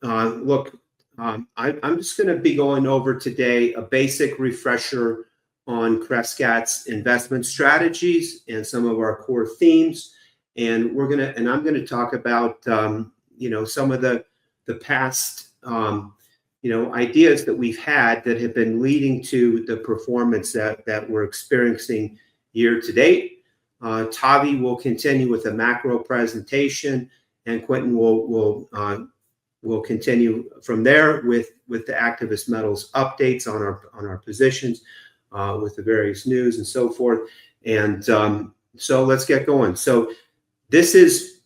Look, I'm just going to be going over today a basic refresher on Crescat's investment strategies and some of our core themes. And I'm going to talk about, some of the past, ideas that we've had that have been leading to the performance that we're experiencing year to date. Tavi will continue with a macro presentation, and Quentin will continue from there with the activist metals updates on our positions, with the various news and so forth. And so let's get going. So this is,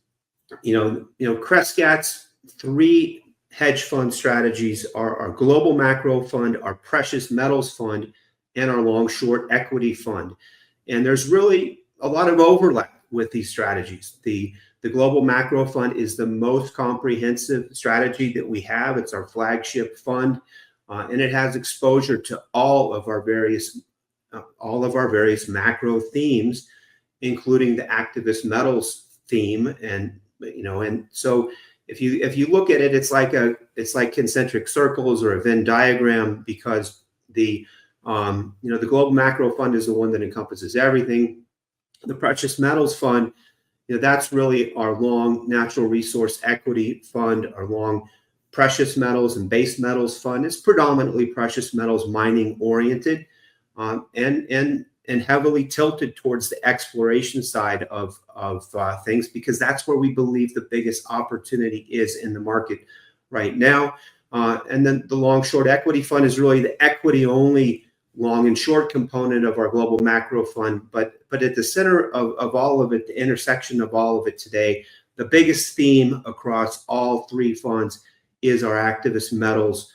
Crescat's three hedge fund strategies are our global macro fund, our precious metals fund, and our long short equity fund. And there's really a lot of overlap with these strategies. The global macro fund is the most comprehensive strategy that we have. It's our flagship fund, and it has exposure to all of our various macro themes, including the activist metals theme. And so if you look at it, it's like concentric circles or a Venn diagram, because the global macro fund is the one that encompasses everything. The precious metals fund, that's really our long natural resource equity fund. Our long precious metals and base metals fund is predominantly precious metals mining oriented, and heavily tilted towards the exploration side of things, because that's where we believe the biggest opportunity is in the market right now. And then the long short equity fund is really the equity only long and short component of our global macro fund. But at the center of all of it, the intersection of all of it today, the biggest theme across all three funds is our activist metals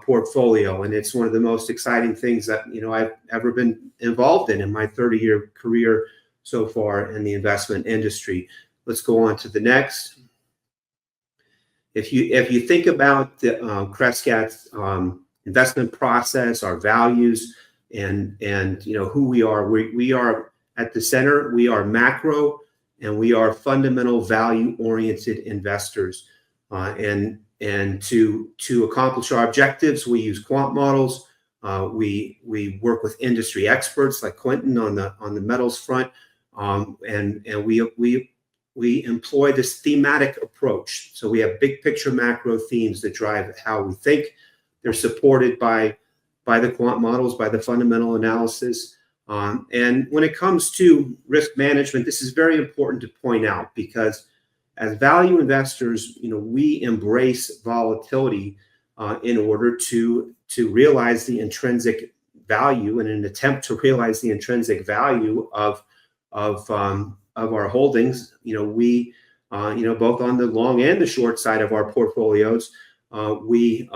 portfolio. And it's one of the most exciting things that I've ever been involved in my 30-year career so far in the investment industry. Let's go on to the next. If you think about the Crescat's investment process, our values, and who we are. We are at the center. We are macro, and we are fundamental value-oriented investors. And to accomplish our objectives, we use quant models. We work with industry experts like Quentin on the metals front, and we employ this thematic approach. So we have big picture macro themes that drive how we think. They're supported by the quant models, by the fundamental analysis. And when it comes to risk management, this is very important to point out, because as value investors, we embrace volatility in order to realize the intrinsic value, in an attempt to realize the intrinsic value of our holdings. We both on the long and the short side of our portfolios, we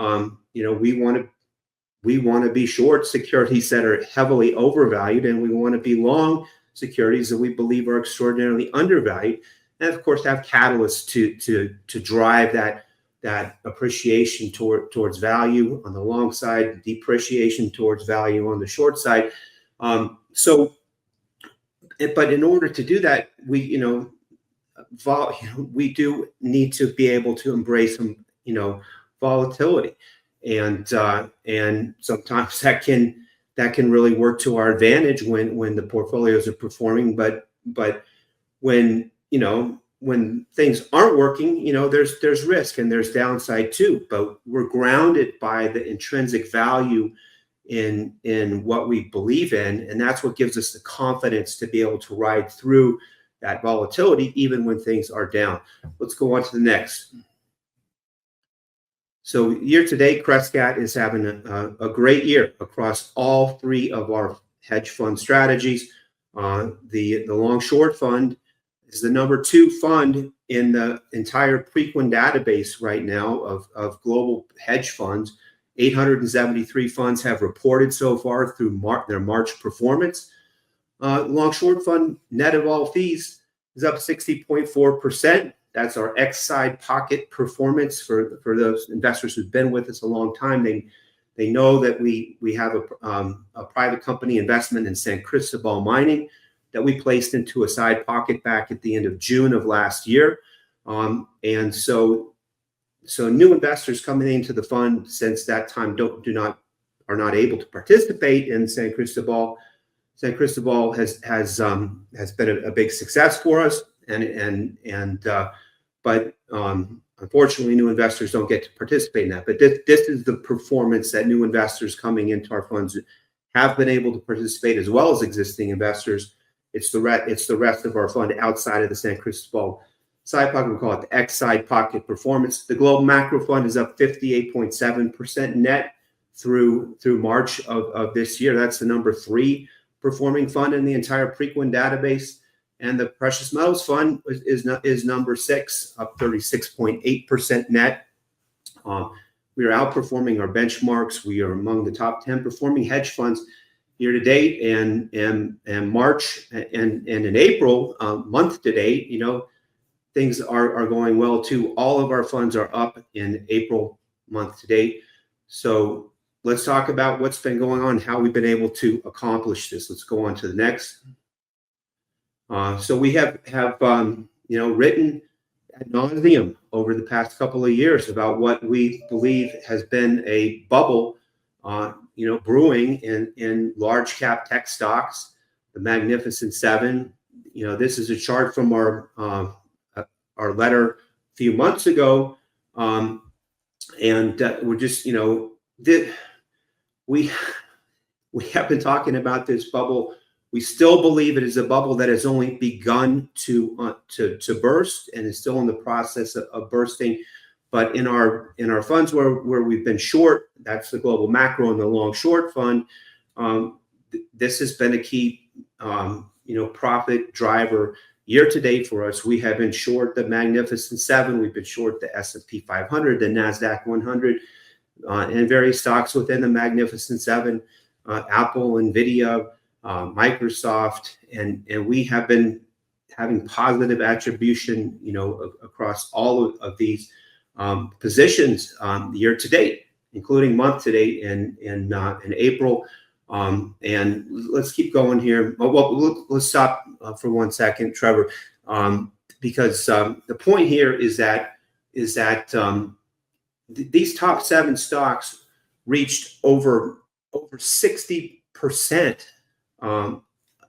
want to be short securities that are heavily overvalued, and we want to be long securities that we believe are extraordinarily undervalued, and of course have catalysts to drive that appreciation towards value on the long side, depreciation towards value on the short side. But in order to do that, we do need to be able to embrace some volatility, and sometimes that can really work to our advantage when the portfolios are performing. But when things aren't working, there's risk and there's downside too. But we're grounded by the intrinsic value in what we believe in, and that's what gives us the confidence to be able to ride through that volatility even when things are down. Let's go on to the next. So year to date, Crescat is having a great year across all three of our hedge fund strategies. The long short fund is the number 2 fund in the entire Preqin database right now of global hedge funds. 873 funds have reported so far through their March performance. Long short fund net of all fees is up 60.4%. That's our ex-side pocket performance for those investors who've been with us a long time. They know that we have a private company investment in San Cristobal Mining that we placed into a side pocket back at the end of June of last year. And so new investors coming into the fund since that time are not able to participate in San Cristobal. San Cristobal has been a big success for us, but unfortunately, new investors don't get to participate in that. But this is the performance that new investors coming into our funds have been able to participate, as well as existing investors. It's the rest of our fund outside of the San Cristobal side pocket. We call it the X side pocket performance. The Global Macro Fund is up 58.7% net through March of this year. That's the number 3 performing fund in the entire Preqin database. And the Precious Metals Fund is number 6, up 36.8% net. We are outperforming our benchmarks. We are among the top 10 performing hedge funds year to date, and March and in April, month to date. Things are going well too. All of our funds are up in April month to date. So let's talk about what's been going on, how we've been able to accomplish this. Let's go on to the next. So we have written ad nauseum over the past couple of years about what we believe has been a bubble, brewing in large cap tech stocks, the Magnificent Seven. This is a chart from our letter a few months ago, and we're just we have been talking about this bubble. We still believe it is a bubble that has only begun to burst and is still in the process of bursting. But in our funds where we've been short, that's the Global Macro and the Long Short Fund. This has been a key profit driver year to date for us. We have been short the Magnificent Seven. We've been short the S&P 500, the NASDAQ 100, and various stocks within the Magnificent Seven, Apple, NVIDIA, Microsoft, and we have been having positive attribution, across all of these positions year to date, including month to date in April. And let's keep going here. Well, let's stop for 1 second, Trevor, because the point here is that these top 7 stocks reached over 60%. On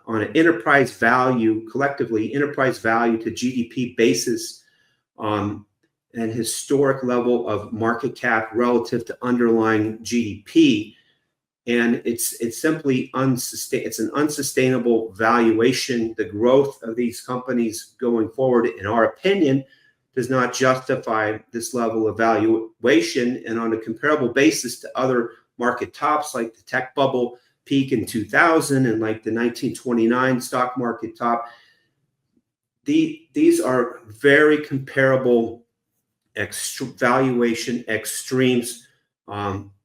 an enterprise value, collectively enterprise value to GDP basis, and historic level of market cap relative to underlying GDP, and it's simply it's an unsustainable valuation. The growth of these companies going forward, in our opinion, does not justify this level of valuation, and on a comparable basis to other market tops like the tech bubble peak in 2000 and like the 1929 stock market top. These are very comparable valuation extremes.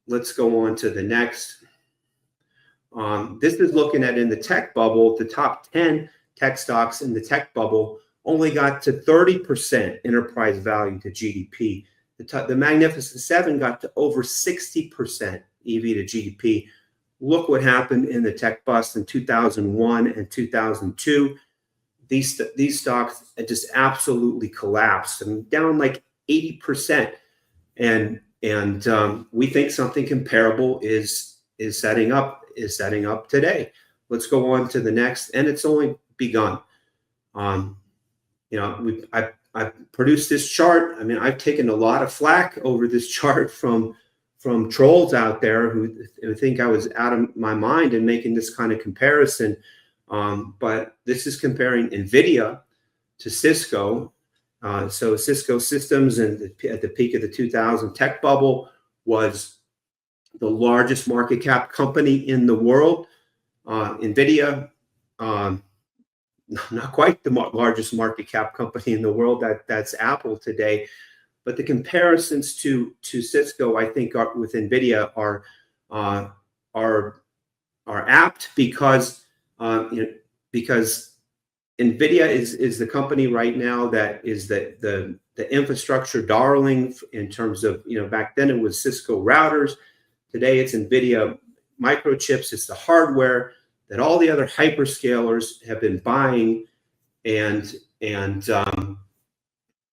Let's go on to the next. This is looking at in the tech bubble, the top 10 tech stocks in the tech bubble only got to 30% enterprise value to GDP. The Magnificent Seven got to over 60% EV to GDP. Look what happened in the tech bust in 2001 and 2002. These stocks just absolutely collapsed. Down like 80%. And we think something comparable is setting up today. Let's go on to the next, and it's only begun. I produced this chart. I've taken a lot of flack over this chart from trolls out there who think I was out of my mind in making this kind of comparison. But this is comparing NVIDIA to Cisco. So Cisco Systems at the peak of the 2000 tech bubble was the largest market cap company in the world. NVIDIA, not quite the largest market cap company in the world. That's Apple today. But the comparisons to Cisco, I think, with NVIDIA are apt because NVIDIA is the company right now that is the infrastructure darling in terms of, back then it was Cisco routers. Today it's NVIDIA microchips. It's the hardware that all the other hyperscalers have been buying, and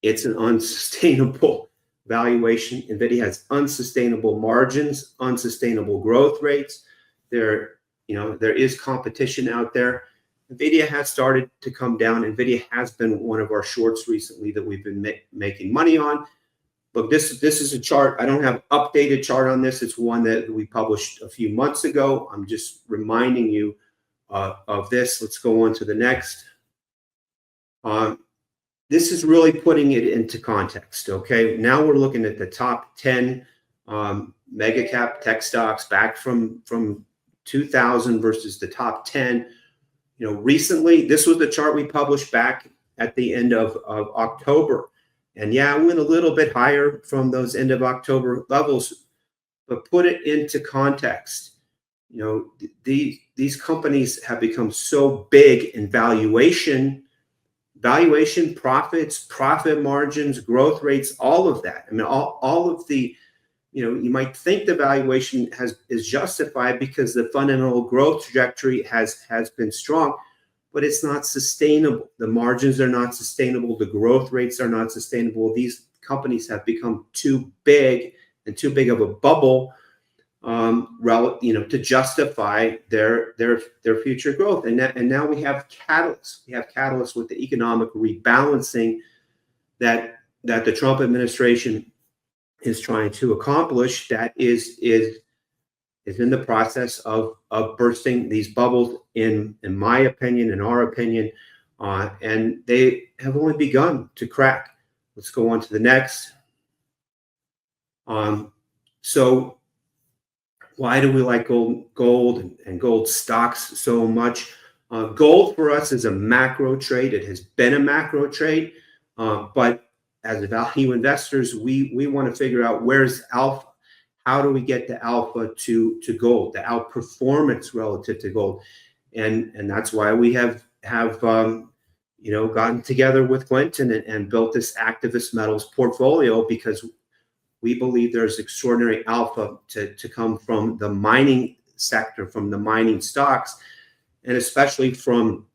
It's an unsustainable valuation. NVIDIA has unsustainable margins, unsustainable growth rates. There is competition out there. NVIDIA has started to come down. NVIDIA has been one of our shorts recently that we've been making money on. Look, this is a chart. I don't have an updated chart on this. It's one that we published a few months ago. I'm just reminding you of this. Let's go on to the next. This is really putting it into context, okay? Now we're looking at the top 10 mega cap tech stocks back from 2000 versus the top 10. Recently, this was the chart we published back at the end of October. And yeah, it went a little bit higher from those end of October levels, but put it into context. These companies have become so big in valuation, profits, profit margins, growth rates, all of that. I mean, all of the, you might think the valuation is justified because the fundamental growth trajectory has been strong, but it's not sustainable. The margins are not sustainable. The growth rates are not sustainable. These companies have become too big and too big of a bubble, to justify their future growth. And now we have catalysts. We have catalysts with the economic rebalancing that the Trump administration is trying to accomplish. That is in the process of bursting these bubbles, in my opinion, in our opinion, and they have only begun to crack. Let's go on to the next. So why do we like gold and gold stocks so much? Gold for us is a macro trade. It has been a macro trade, but as value investors, we want to figure out where's alpha. How do we get the alpha to gold, the outperformance relative to gold? And that's why we have gotten together with Quentin and built this activist metals portfolio, because we believe there's extraordinary alpha to come from the mining sector, from the mining stocks, and especially from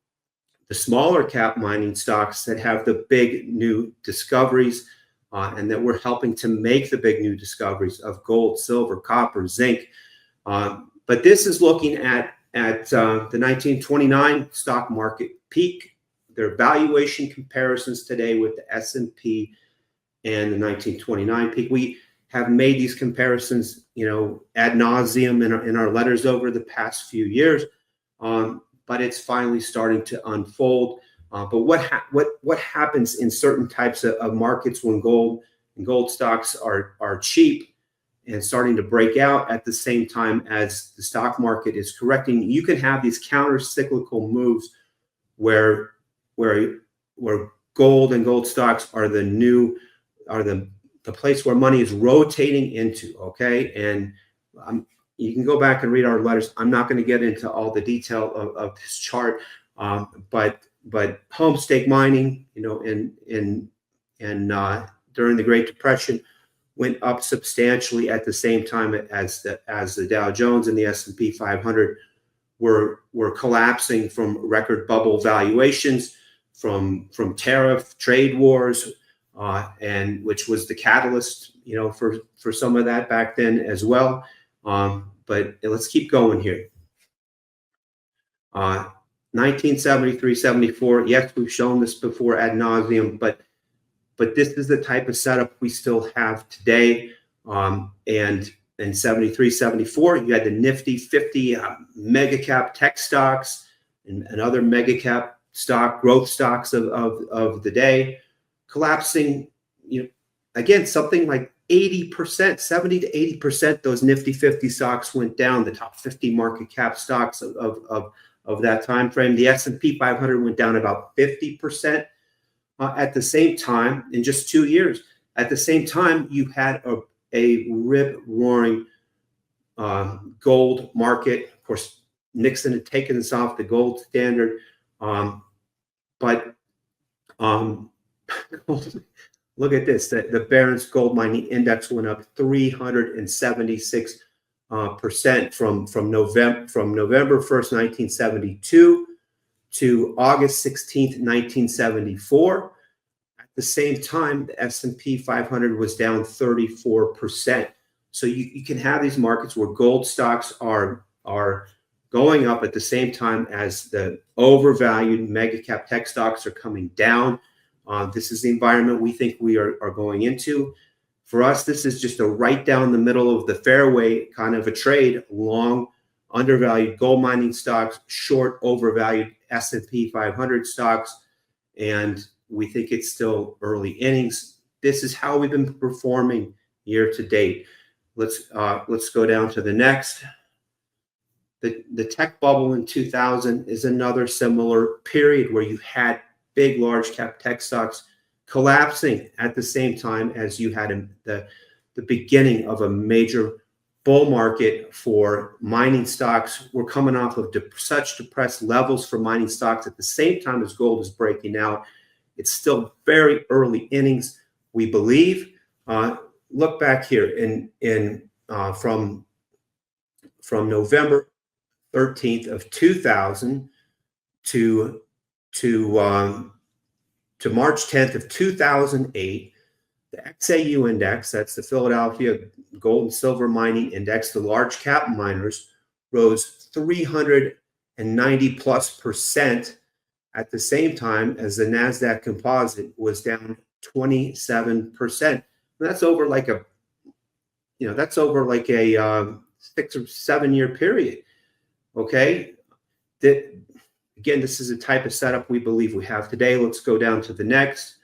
the smaller cap mining stocks that have the big new discoveries, and that we're helping to make the big new discoveries of gold, silver, copper, zinc. But this is looking at the 1929 stock market peak, their valuation comparisons today with the S&P and the 1929 peak. We have made these comparisons, ad nauseum in our letters over the past few years, but it's finally starting to unfold. But what happens in certain types of markets when gold and gold stocks are cheap and starting to break out at the same time as the stock market is correcting? You can have these counter-cyclical moves where gold and gold stocks are the place where money is rotating into. Okay, and you can go back and read our letters. I'm not going to get into all the detail of this chart, but home stake mining, during the Great Depression, went up substantially at the same time as the Dow Jones and the S&P 500 were collapsing from record bubble valuations, from tariff trade wars, and which was the catalyst, for some of that back then as well. But let's keep going here. 1973, 74. Yes, we've shown this before ad nauseum, but this is the type of setup we still have today. And in 73, 74, you had the nifty 50 mega cap tech stocks and other mega cap growth stocks of the day collapsing. Again, something like 80%, 70 to 80%, those nifty 50 stocks went down. The top 50 market cap stocks of that time frame. The S&P 500 went down about 50% at the same time in just 2 years. At the same time, you had a rip-roaring gold market. Of course, Nixon had taken this off the gold standard, but look at this. The Barron's Gold Mining Index went up 376% from November 1st, 1972 to August 16th, 1974. At the same time, the S&P 500 was down 34%. So you can have these markets where gold stocks are going up at the same time as the overvalued mega cap tech stocks are coming down. This is the environment we think we are going into. For us, this is just a right down the middle of the fairway kind of a trade, long undervalued gold mining stocks, short overvalued S&P 500 stocks, and we think it's still early innings. This is how we've been performing year to date. Let's go down to the next. The tech bubble in 2000 is another similar period where you had big, large cap tech stocks collapsing at the same time as you had the beginning of a major bull market for mining stocks. We're coming off of such depressed levels for mining stocks at the same time as gold is breaking out. It's still very early innings, we believe. Look back here from November 13th of 2000 to March 10th of 2008, the XAU index, that's the Philadelphia Gold and Silver Mining Index, the large cap miners, rose 390+% at the same time as the NASDAQ composite was down 27%. That's over like a 6 or 7 year period. Okay. Again, this is a type of setup we believe we have today. Let's go down to the next.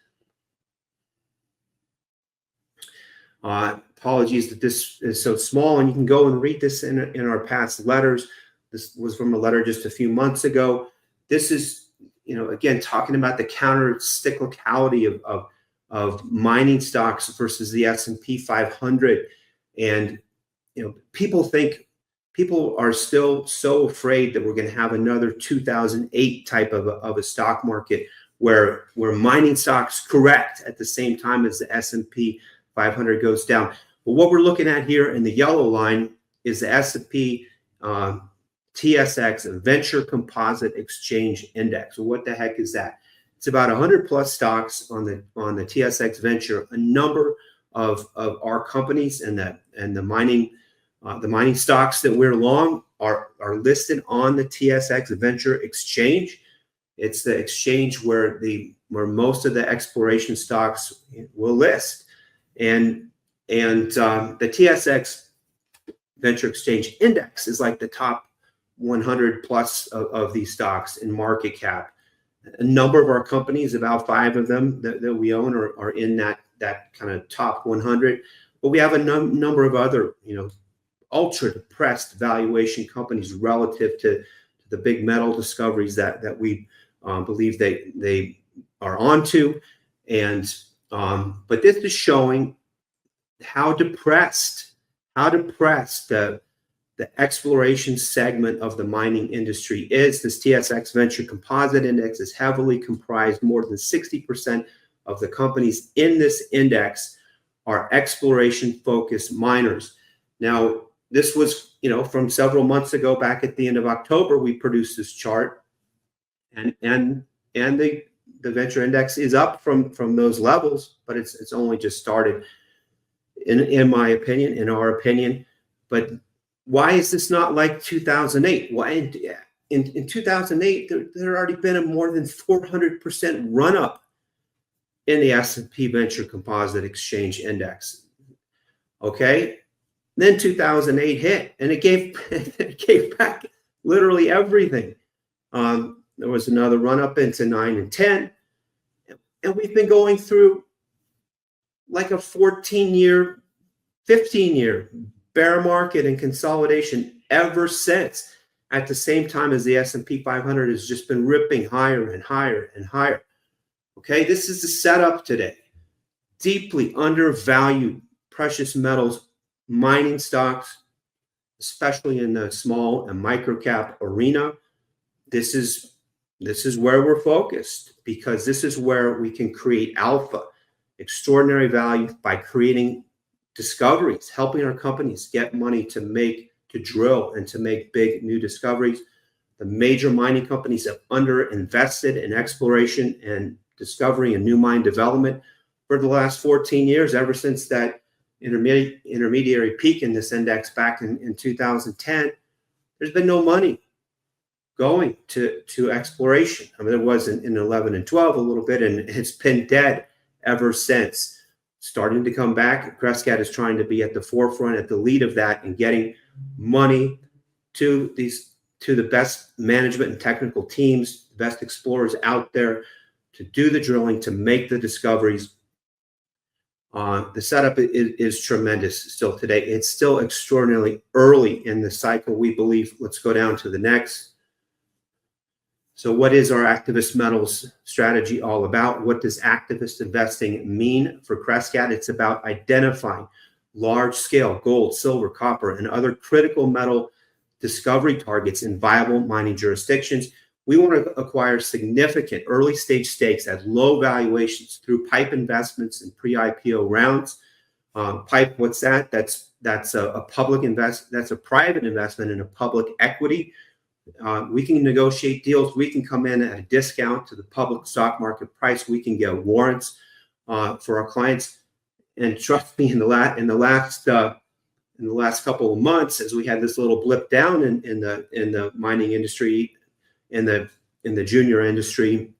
Apologies that this is so small, and you can go and read this in our past letters. This was from a letter just a few months ago. This is, again, talking about the counter cyclicality of mining stocks versus the S&P 500. And, people are still so afraid that we're going to have another 2008 type of a stock market where mining stocks correct at the same time as the S&P 500 goes down. But what we're looking at here in the yellow line is the S&P TSX Venture Composite Exchange Index. So what the heck is that? It's about 100 plus stocks on the TSX Venture. A number of our companies and the mining stocks that we're long are listed on the TSX Venture Exchange. It's the exchange where most of the exploration stocks will list, and the TSX Venture Exchange Index is like the top 100 plus of these stocks in market cap. A number of our companies, about 5 of them that we own, are in that kind of top 100. But we have a number of other, ultra depressed valuation companies relative to the big metal discoveries that we believe they are onto. And but this is showing how depressed the exploration segment of the mining industry is. This TSX Venture Composite Index is heavily comprised. More than 60% of the companies in this index are exploration-focused miners. Now, this was, from several months ago, back at the end of October, we produced this chart, and the venture index is up from those levels, but it's only just started, in my opinion, in our opinion. But why is this not like 2008? Why in 2008 there had already been a more than 400% run up in the S&P Venture Composite Exchange Index? Okay, then 2008 hit, and it gave back literally everything. There was another run up into 9 and 10, and we've been going through like a 14-year, 15-year bear market and consolidation ever since, at the same time as the S&P 500 has just been ripping higher and higher and higher. Okay, this is the setup today. Deeply undervalued precious metals mining stocks, especially in the small and micro cap arena. This is where we're focused, because this is where we can create alpha, extraordinary value, by creating discoveries, helping our companies get money to drill and to make big new discoveries. The major mining companies have underinvested in exploration, and discovery and new mine development for the last 14 years, ever since that intermediary peak in this index back in 2010. There's been no money going to exploration. I mean, there was in 11 and 12 a little bit, and it's been dead ever since. Starting to come back. Crescat is trying to be at the forefront, at the lead of that, and getting money to the best management and technical teams, the best explorers out there to do the drilling, to make the discoveries. The setup is tremendous still today. It's still extraordinarily early in the cycle, we believe. Let's go down to the next. So what is our activist metals strategy all about? What does activist investing mean for Crescat? It's about identifying large-scale gold, silver, copper, and other critical metal discovery targets in viable mining jurisdictions. We want to acquire significant early-stage stakes at low valuations through PIPE investments and pre-IPO rounds. PIPE, what's that? That's a public that's a private investment in a public equity. We can negotiate deals. We can come in at a discount to the public stock market price. We can get warrants for our clients. And trust me, in the last couple of months, as we had this little blip down in the mining industry, in the junior industry,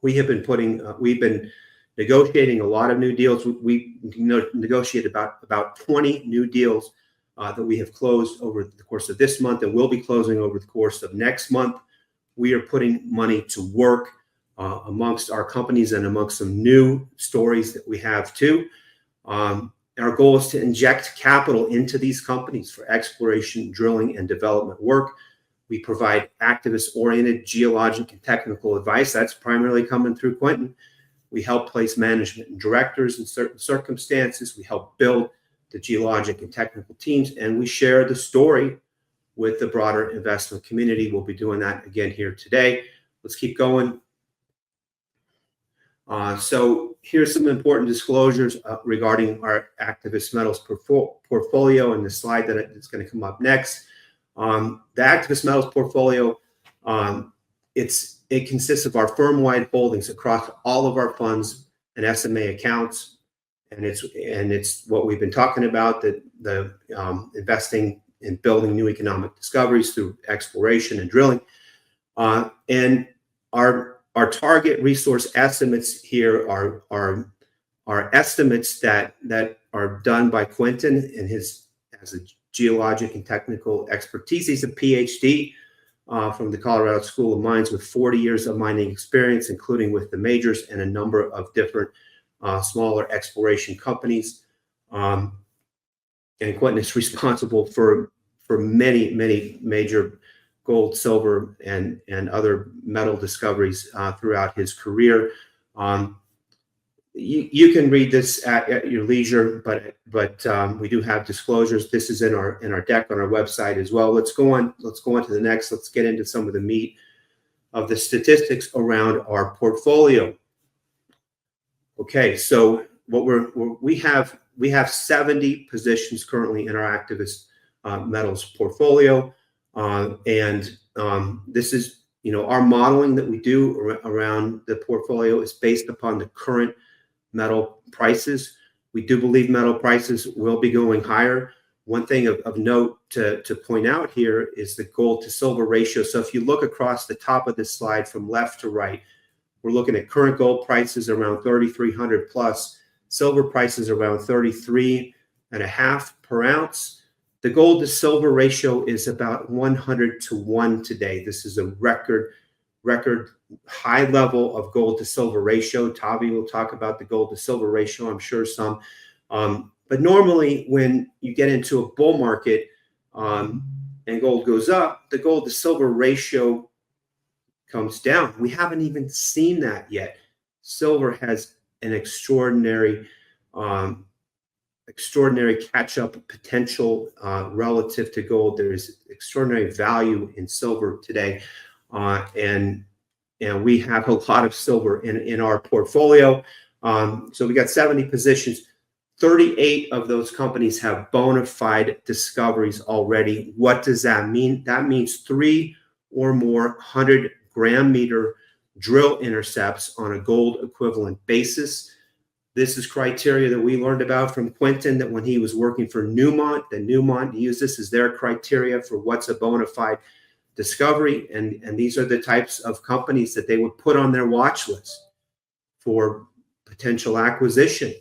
we've been negotiating a lot of new deals. We negotiated about 20 new deals that we have closed over the course of this month, and will be closing over the course of next month. We are putting money to work amongst our companies and amongst some new stories that we have too. Our goal is to inject capital into these companies for exploration, drilling, and development work. We provide activist-oriented geologic and technical advice. That's primarily coming through Quentin. We help place management and directors in certain circumstances. We help build the geologic and technical teams, and we share the story with the broader investment community. We'll be doing that again here today. Let's keep going. So here's some important disclosures regarding our activist metals portfolio in the slide that's going to come up next. The activist metals portfolio, it consists of our firm-wide holdings across all of our funds and SMA accounts. And it's what we've been talking about, the investing in building new economic discoveries through exploration and drilling. And our target resource estimates here are estimates that are done by Quentin as a geologic and technical expertise. He's a PhD from the Colorado School of Mines with 40 years of mining experience, including with the majors and a number of different smaller exploration companies. And Quentin is responsible for many major gold, silver, and other metal discoveries throughout his career. You can read this at your leisure, but we do have disclosures. This is in our deck on our website as well. Let's go on to the next. Let's get into some of the meat of the statistics around our portfolio. Okay, so we have 70 positions currently in our activist metals portfolio, and this is our modeling that we do around the portfolio is based upon the current metal prices. We do believe metal prices will be going higher. One thing of note to point out here is the gold to silver ratio. So if you look across the top of this slide from left to right, we're looking at current gold prices around 3,300 plus, silver prices around 33.5 per ounce. The gold to silver ratio is about 100 to 1 today. This is a record high level of gold to silver ratio. Tavi will talk about the gold to silver ratio, I'm sure some. But normally when you get into a bull market and gold goes up, the gold to silver ratio comes down. We haven't even seen that yet. Silver has an extraordinary catch-up potential relative to gold. There is extraordinary value in silver today, and we have a lot of silver in our portfolio. So we got 70 positions. 38 of those companies have bona fide discoveries already. What does that mean? That means 3 or more 100-gram meter drill intercepts on a gold equivalent basis. This is criteria that we learned about from Quentin, that when he was working for Newmont, that Newmont used this as their criteria for what's a bona fide discovery. And these are the types of companies that they would put on their watch list for potential acquisition.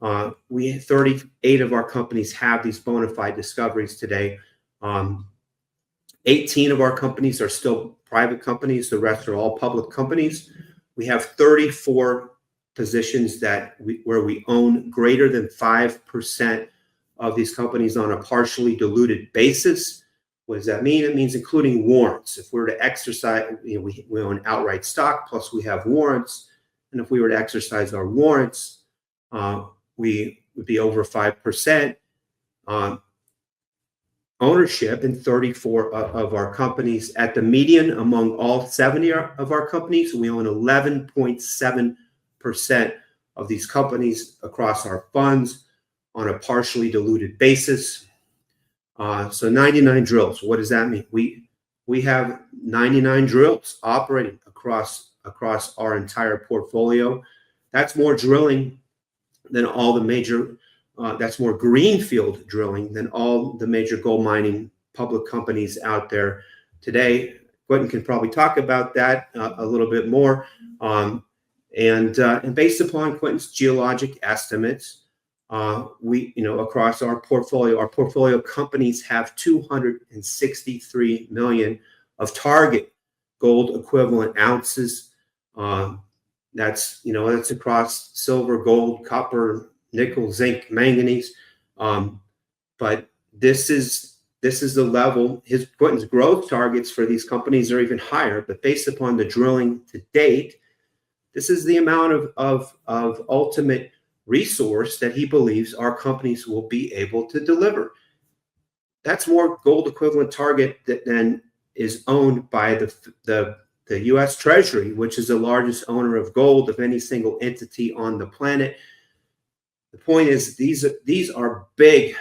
38 of our companies have these bona fide discoveries today. 18 of our companies are still private companies. The rest are all public companies. We have 34 positions where we own greater than 5% of these companies on a partially diluted basis. What does that mean? It means including warrants. If we were to exercise, we own outright stock, plus we have warrants. And if we were to exercise our warrants, we would be over 5% ownership in 34 of our companies. At the median among all 70 of our companies, we own 11.7% of these companies across our funds on a partially diluted basis. So 99 drills. What does that mean? We have 99 drills operating across our entire portfolio. That's more drilling than all the major. That's more greenfield drilling than all the major gold mining public companies out there today. Quentin can probably talk about that a little bit more. And based upon Quentin's geologic estimates, across our portfolio companies have 263 million of target gold equivalent ounces. That's across silver, gold, copper, nickel, zinc, manganese. But this is the level. Quentin's growth targets for these companies are even higher, but based upon the drilling to date, this is the amount of ultimate resource that he believes our companies will be able to deliver. That's more gold equivalent target than is owned by the U.S. Treasury, which is the largest owner of gold of any single entity on the planet. The point is, these are big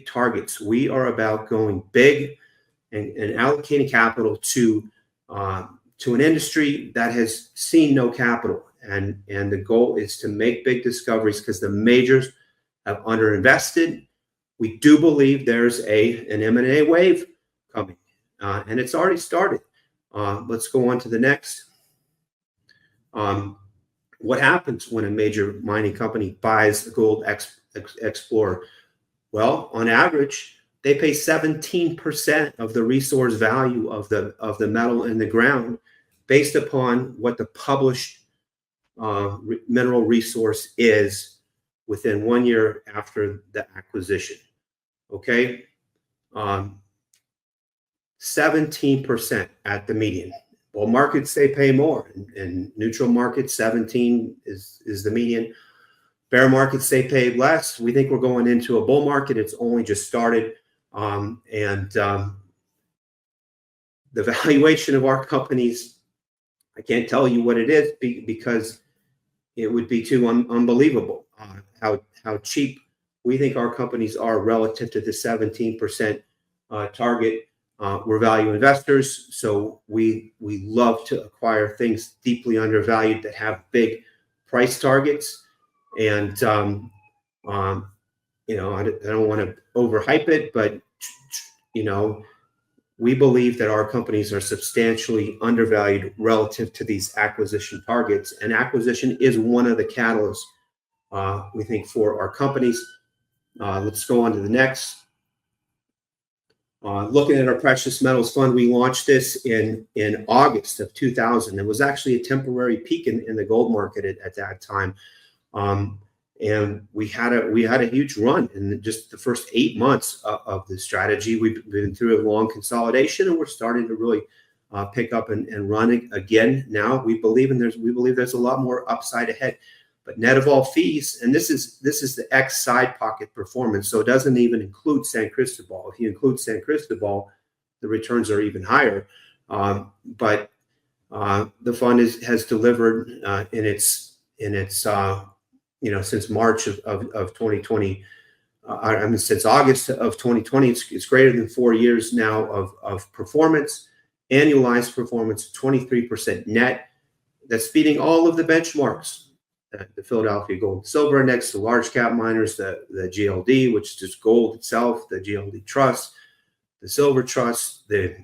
targets. We are about going big and allocating capital to an industry that has seen no capital. And the goal is to make big discoveries because the majors have underinvested. We do believe there's an M&A wave coming, and it's already started. Let's go on to the next. What happens when a major mining company buys a gold explorer? Well, on average, they pay 17% of the resource value of the metal in the ground based upon what the published mineral resource is within 1 year after the acquisition. Okay, 17% at the median. Bull markets, they pay more. In neutral markets, 17 is the median. Bear markets, they pay less. We think we're going into a bull market. It's only just started, and the valuation of our companies, I can't tell you what it is because it would be too unbelievable how cheap we think our companies are relative to the 17% target. We're value investors, so we love to acquire things deeply undervalued that have big price targets. And I don't want to overhype it, but we believe that our companies are substantially undervalued relative to these acquisition targets, and acquisition is one of the catalysts we think for our companies. Let's go on to the next. Looking at our precious metals fund, we launched this in August of 2000. It was actually a temporary peak in the gold market at that time, and we had a huge run in just the first 8 months of the strategy. We've been through a long consolidation, and we're starting to really pick up and run again. Now we believe there's a lot more upside ahead. But net of all fees, and this is the X side pocket performance, so it doesn't even include San Cristobal. If you include San Cristobal, the returns are even higher. But the fund has delivered since March of 2020. Since August of 2020, it's greater than 4 years now of performance, annualized performance, 23% net. that's beating all of the benchmarks. The Philadelphia Gold and Silver Index, the large cap miners, the GLD, which is just gold itself, the GLD Trust, the Silver Trust, the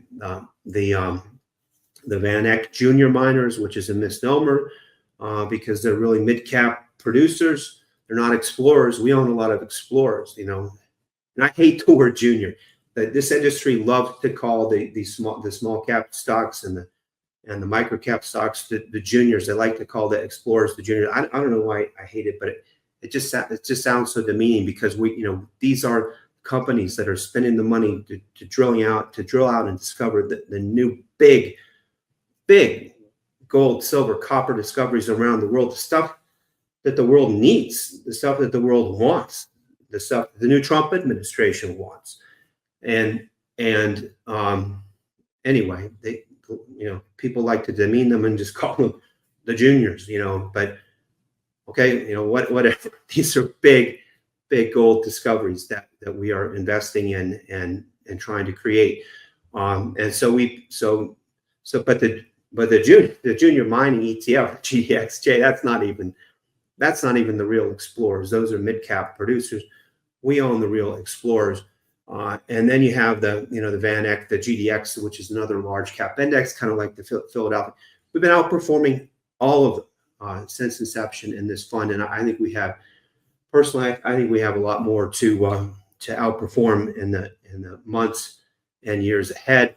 Van Eck Junior miners, which is a misnomer because they're really mid-cap producers. They're not explorers. We own a lot of explorers, you know. And I hate the word junior. This industry loves to call the small cap stocks and the micro cap stocks the juniors. They like to call the explorers the juniors. I don't know why I hate it, but it just sounds so demeaning because these are companies that are spending the money to drill out and discover the new big gold, silver, copper discoveries around the world, the stuff that the world needs, the stuff that the world wants, the stuff the new Trump administration wants. And anyway, people like to demean them and just call them the juniors, but okay, whatever. These are big gold discoveries that we are investing in and trying to create. But the junior mining ETF, GDXJ, that's not even the real explorers. Those are mid-cap producers. We own the real explorers. And then you have the Van Eck, the GDX, which is another large cap index, kind of like the Philadelphia. We've been outperforming all of them since inception in this fund, and I think we have, personally, I think we have a lot more to outperform in the months and years ahead.